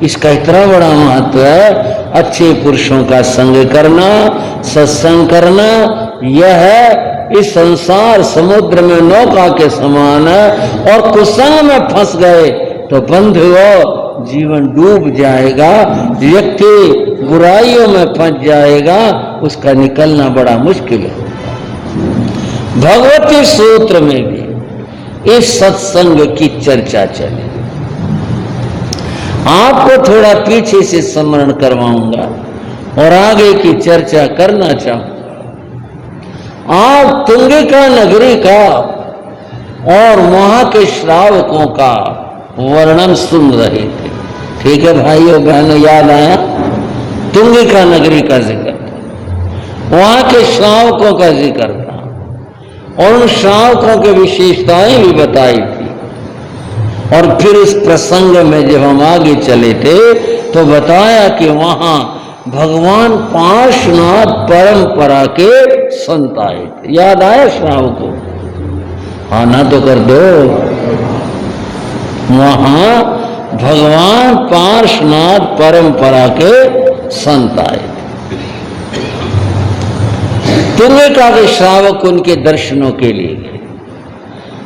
इसका इतना बड़ा महत्व है। अच्छे पुरुषों का संग करना, सत्संग करना, यह है इस संसार समुद्र में नौका के समान है। और कुसंग में फंस गए तो बंधुओं जीवन डूब जाएगा। व्यक्ति बुराइयों में फंस जाएगा, उसका निकलना बड़ा मुश्किल है। भगवती सूत्र में भी इस सत्संग की चर्चा चली। आपको थोड़ा पीछे से स्मरण करवाऊंगा और आगे की चर्चा करना चाहूंगा। आप तुंगिका नगरी का और वहां के श्रावकों का वर्णन सुन रहे थे। ठीक है भाइयों बहनों, याद आया? तुंगिका नगरी का जिक्र था, वहां के श्रावकों का जिक्र था और उन श्रावकों की विशेषताएं भी बताई थी। और फिर इस प्रसंग में जब हम आगे चले थे तो बताया कि वहां भगवान पार्श्वनाथ परंपरा के संत आए थे। याद आया श्रावकों? आना तो कर दो। वहां भगवान पार्श्वनाथ परंपरा के संत आए थे। तुंगिका के श्रावक उनके दर्शनों के लिए गए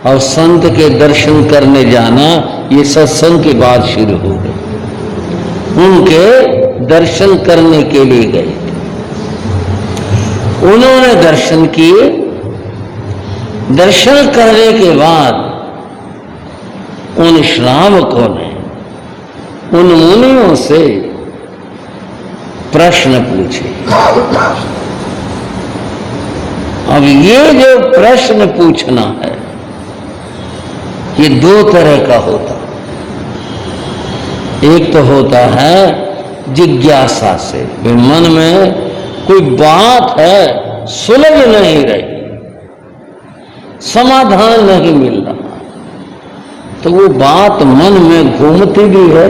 और संत के दर्शन करने जाना, ये सत्संग की बात शुरू हो गई। उनके दर्शन करने के लिए गए थे। उन्होंने दर्शन किए। दर्शन करने के बाद उन श्रावकों ने उन मुनियों से प्रश्न पूछे। अब ये जो प्रश्न पूछना है, ये दो तरह का होता। एक तो होता है जिज्ञासा से, मन में कोई बात है सुलझ नहीं रही, समाधान नहीं मिल रहा, तो वो बात मन में घूमती भी है,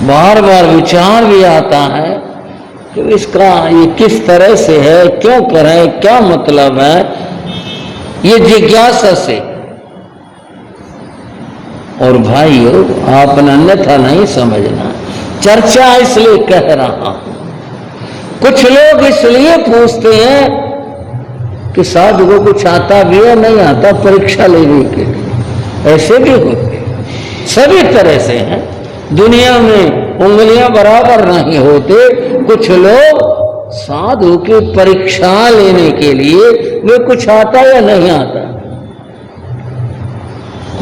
बार बार विचार भी आता है कि इसका ये किस तरह से है, क्यों करें, क्या मतलब है, ये जिज्ञासा से। और भाइयों आपने अन्यथा नहीं समझना, चर्चा इसलिए कह रहा हूं। कुछ लोग इसलिए पूछते हैं कि साधु को कुछ आता भी है, नहीं आता, परीक्षा लेने के लिए। ऐसे भी होते, सभी तरह से हैं। दुनिया में उंगलियां बराबर नहीं होते। कुछ लोग साधु की परीक्षा लेने के लिए वे कुछ आता या नहीं आता।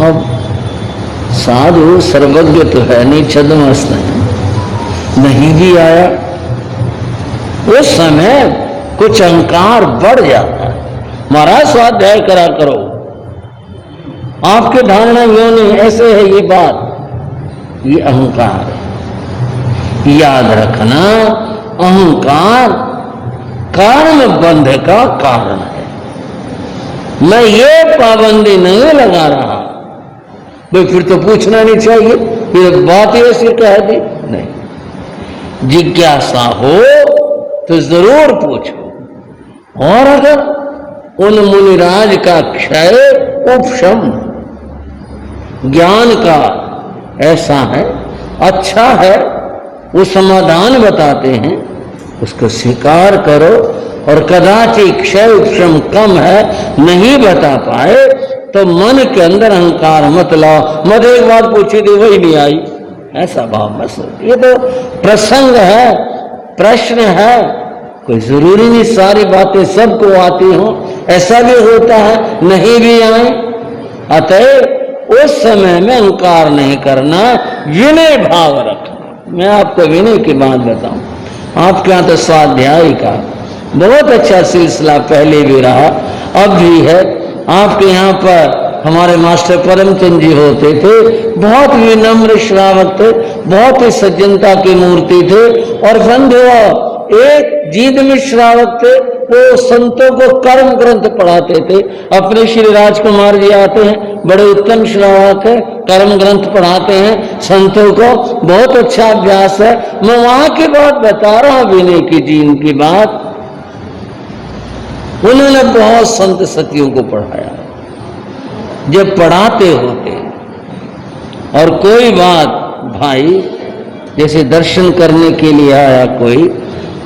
अब साधु सर्वज्ञ तो है नहीं, छद्मस्त है, नहीं भी आया, उस समय कुछ अहंकार बढ़ जाता है। महाराज स्वाध्याय करा करो, आपके धारणा योनि ऐसे है, ये बात, ये अहंकार है। याद रखना, अहंकार कर्म बंध का कारण है। मैं ये पाबंदी नहीं लगा रहा भाई फिर तो पूछना नहीं चाहिए, फिर बात ही ऐसी कह दी। नहीं, जिज्ञासा हो तो जरूर पूछो। और अगर उन मुनिराज का क्षय उपशम ज्ञान का ऐसा है, अच्छा है, वो समाधान बताते हैं, उसको स्वीकार करो। और कदाचित क्षय उपशम कम है, नहीं बता पाए तो मन के अंदर अहंकार मत लाओ, मत एक बात पूछी थी वही नहीं आई, ऐसा भाव मत सोचो। ये तो प्रसंग है, प्रश्न है, कोई जरूरी नहीं सारी बातें सबको आती हो, ऐसा भी होता है नहीं भी आए। अतः उस समय में अहंकार नहीं करना, विनय भाव रखना। मैं आपको विनय की बात बताऊं, आपके यहाँ तो स्वाध्याय का बहुत अच्छा सिलसिला पहले भी रहा, अब भी है। आपके यहाँ पर हमारे मास्टर परमचंद जी होते थे, बहुत विनम्र श्रावक थे, बहुत ही सज्जनता की मूर्ति थे। और बंधुओं, एक जीद में श्रावक थे, वो संतों को कर्म ग्रंथ पढ़ाते थे। अपने श्री राजकुमार जी आते हैं, बड़े उत्तम श्रावक है, कर्म ग्रंथ पढ़ाते हैं संतों को, बहुत अच्छा अभ्यास है। मैं वहां की बात बता रहा हूं, विनय की जीन की बात। उन्होंने बहुत संत सतियों को पढ़ाया। जब पढ़ाते होते और कोई बात भाई जैसे दर्शन करने के लिए आया कोई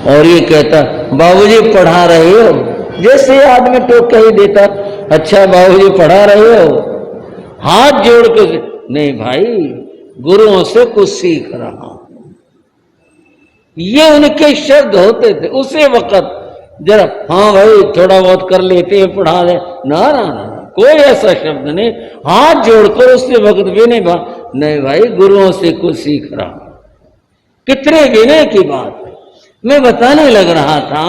और ये कहता बाबूजी पढ़ा रहे हो, जैसे आदमी टोक के ही देता, अच्छा बाबूजी पढ़ा रहे हो, हाथ जोड़ के, नहीं भाई गुरुओं से कुछ सीख रहा हूं। ये उनके शब्द होते थे उसी वक्त। जरा हाँ भाई थोड़ा बहुत कर लेते हैं, पढ़ा ले, ना ना ना, कोई ऐसा शब्द नहीं। हाथ जोड़कर उसी वक्त भी नहीं भाई गुरुओं से कुछ सीख रहा हूं। कितने विनय की बात है। मैं बताने लग रहा था,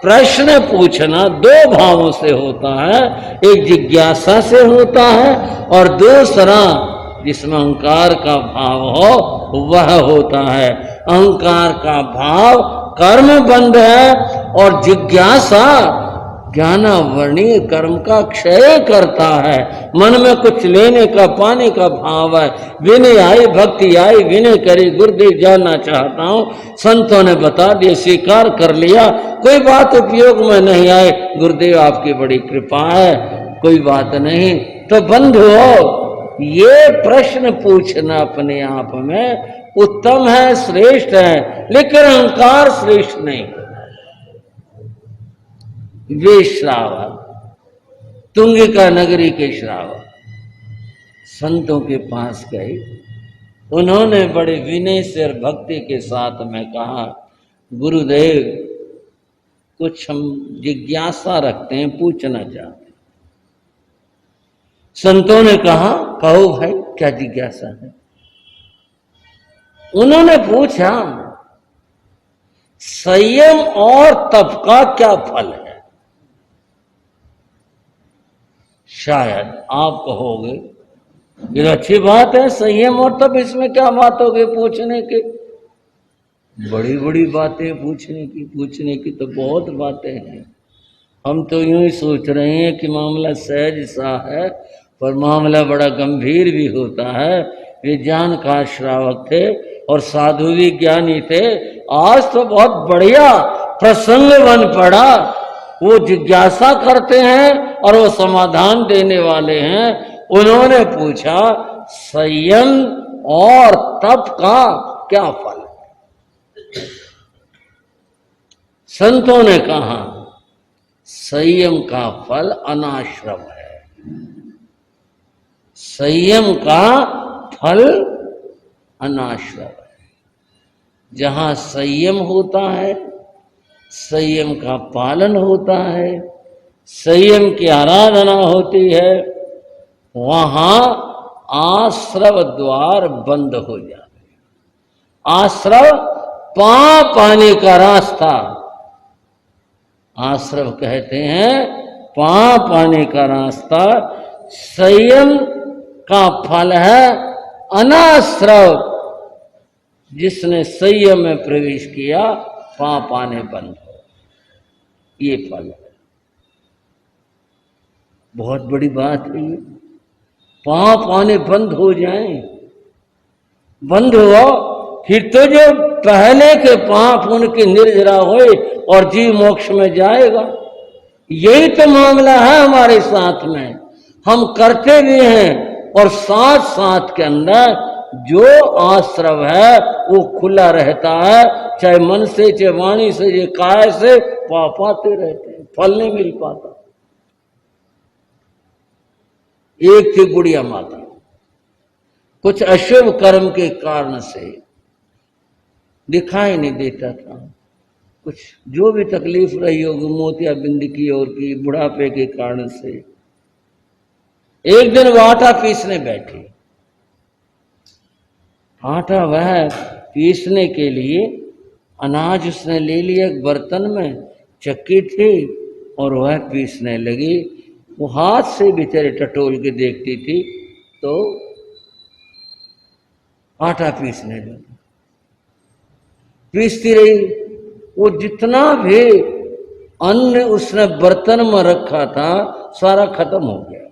प्रश्न पूछना दो भावों से होता है, एक जिज्ञासा से होता है और दूसरा जिसमें अहंकार का भाव हो वह होता है। अहंकार का भाव कर्म बंध है और जिज्ञासा ज्ञानावर्णीय कर्म का क्षय करता है। मन में कुछ लेने का पाने का भाव है। विनय आई, भक्ति आई, विनय करी, गुरुदेव जानना चाहता हूं, संतों ने बता दिया, स्वीकार कर लिया, कोई बात उपयोग में नहीं आए, गुरुदेव आपकी बड़ी कृपा है, कोई बात नहीं। तो बंधुओं, ये प्रश्न पूछना अपने आप में उत्तम है, श्रेष्ठ है, लेकिन अहंकार श्रेष्ठ नहीं। वे श्रावक, तुंगिका नगरी के श्रावक संतों के पास गए। उन्होंने बड़े विनय से और भक्ति के साथ में कहा, गुरुदेव कुछ हम जिज्ञासा रखते हैं, पूछना चाहते हैं। संतों ने कहा, कहो भाई क्या जिज्ञासा है। उन्होंने पूछा, संयम और तप का क्या फल है। शायद आप कहोगे ये अच्छी बात है, संयम और तप, इसमें क्या बात होगी पूछने की। बड़ी बड़ी बातें पूछने की तो बहुत बातें हैं। हम तो यूं ही सोच रहे हैं कि मामला सहज सा है, पर मामला बड़ा गंभीर भी होता है। वे ज्ञान का श्रावक थे और साधु भी ज्ञानी थे। आज तो बहुत बढ़िया प्रसंग बन पड़ा। वो जिज्ञासा करते हैं और वो समाधान देने वाले हैं। उन्होंने पूछा, संयम और तप का क्या फल है। संतों ने कहा, संयम का फल अनाश्रम है। संयम का फल अनाश्रम है। जहां संयम होता है, संयम का पालन होता है, संयम की आराधना होती है, वहां आश्रव द्वार बंद हो जाते हैं। आश्रव पाप आने का रास्ता, आश्रव कहते हैं पाप आने का रास्ता। संयम का फल है अनाश्रव। जिसने संयम में प्रवेश किया, पाप आने बंद हो, ये फल है। बहुत बड़ी बात है ये। पाप आने बंद हो जाएं, बंद हो, फिर तो जो पहले के पाप उनकी निर्जरा होए और जीव मोक्ष में जाएगा। यही तो मामला है हमारे साथ में। हम करते भी हैं और साथ साथ के अंदर जो आश्रव है वो खुला रहता है, चाहे मन से, चाहे वाणी से, चाहे काय से, पाप आते रहते हैं, फल नहीं मिल पाता। एक थी बुढ़िया माता, कुछ अशुभ कर्म के कारण से दिखाई नहीं देता था। कुछ जो भी तकलीफ रही होगी, मोतियाबिंद की और की, बुढ़ापे के कारण से। एक दिन वो आटा पीसने बैठी। आटा वह पीसने के लिए अनाज उसने ले लिया एक बर्तन में, चक्की थी और वह पीसने लगी। वो हाथ से बेचारे टटोल के देखती थी तो आटा पीसने लगी। पीसती रही। वो जितना भी अन्न उसने बर्तन में रखा था सारा खत्म हो गया।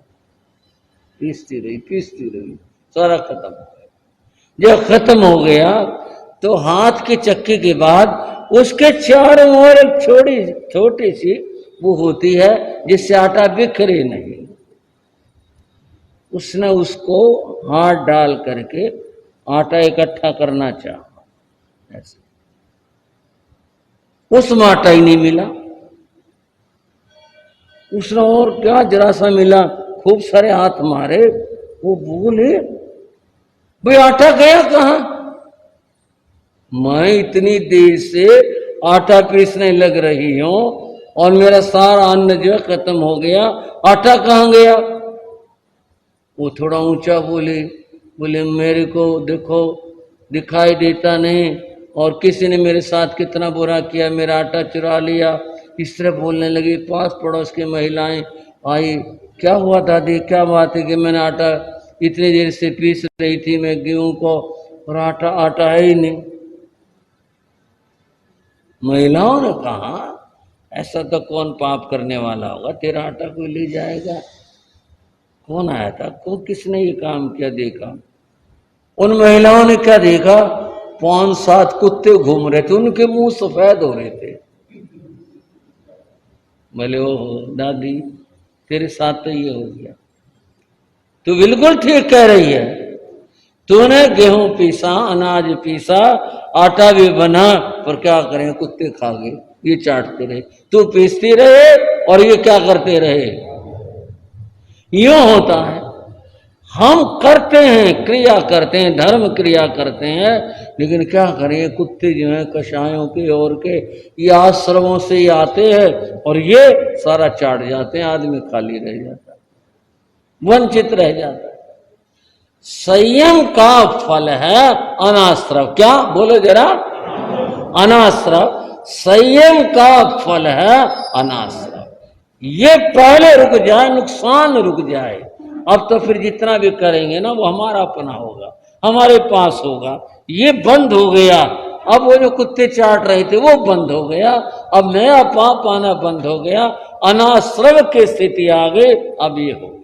पीसती रही, सारा खत्म हो गया। जब खत्म हो गया तो हाथ की चक्की के बाद उसके चारों ओर एक छोटी सी वो होती है जिससे आटा बिखरे नहीं। उसने उसको हाथ डाल करके आटा इकट्ठा करना चाहा। ऐसे उसमें आटा ही नहीं मिला। उसने और क्या जरा सा मिला, खूब सारे हाथ मारे। वो बोले भाई आटा गया कहां? मैं इतनी देर से आटा पीसने लग रही हूं और मेरा सारा अन्न जो है खत्म हो गया, आटा कहां गया? वो थोड़ा ऊंचा बोले, बोले मेरे को देखो दिखाई देता नहीं, और किसी ने मेरे साथ कितना बुरा किया, मेरा आटा चुरा लिया। इस तरह बोलने लगी। पास पड़ोस की महिलाएं आई, क्या हुआ दादी, क्या बात है कि मैंने आटा इतनी देर से पीस रही थी मैं गेहूं को, और आटा आटा है ही नहीं। महिलाओं ने कहा ऐसा तो कौन पाप करने वाला होगा, तेरा आटा कोई ले जाएगा? कौन आया था, किसने ये काम किया? देखा उन महिलाओं ने क्या देखा, 5-7 कुत्ते घूम रहे थे, उनके मुंह सफेद हो रहे थे। बोले ओ दादी तेरे साथ तो ये हो गया। तू बिल्कुल ठीक कह रही है, तूने गेहूं पीसा, अनाज पीसा, आटा भी बना, पर क्या करें कुत्ते खा गए, ये चाटते रहे। तू पीसती रहे और ये क्या करते रहे। यूं होता है, हम करते हैं, क्रिया करते हैं, धर्म क्रिया करते हैं, लेकिन क्या करें कुत्ते जो हैं कषायों के और के ये आश्रमों से ही आते हैं और ये सारा चाट जाते हैं, आदमी खाली रह जाता है, वंचित रह जाता है। संयम का फल है अनाश्रव। क्या बोलो जरा, अनाश्रव। संयम का फल है अनाश्रव। ये पहले रुक जाए, नुकसान रुक जाए, अब तो फिर जितना भी करेंगे ना वो हमारा अपना होगा, हमारे पास होगा। ये बंद हो गया, अब वो जो कुत्ते चाट रहे थे वो बंद हो गया, अब नया पाप आना बंद हो गया, अनाश्रव की स्थिति आ गई, अब ये हो।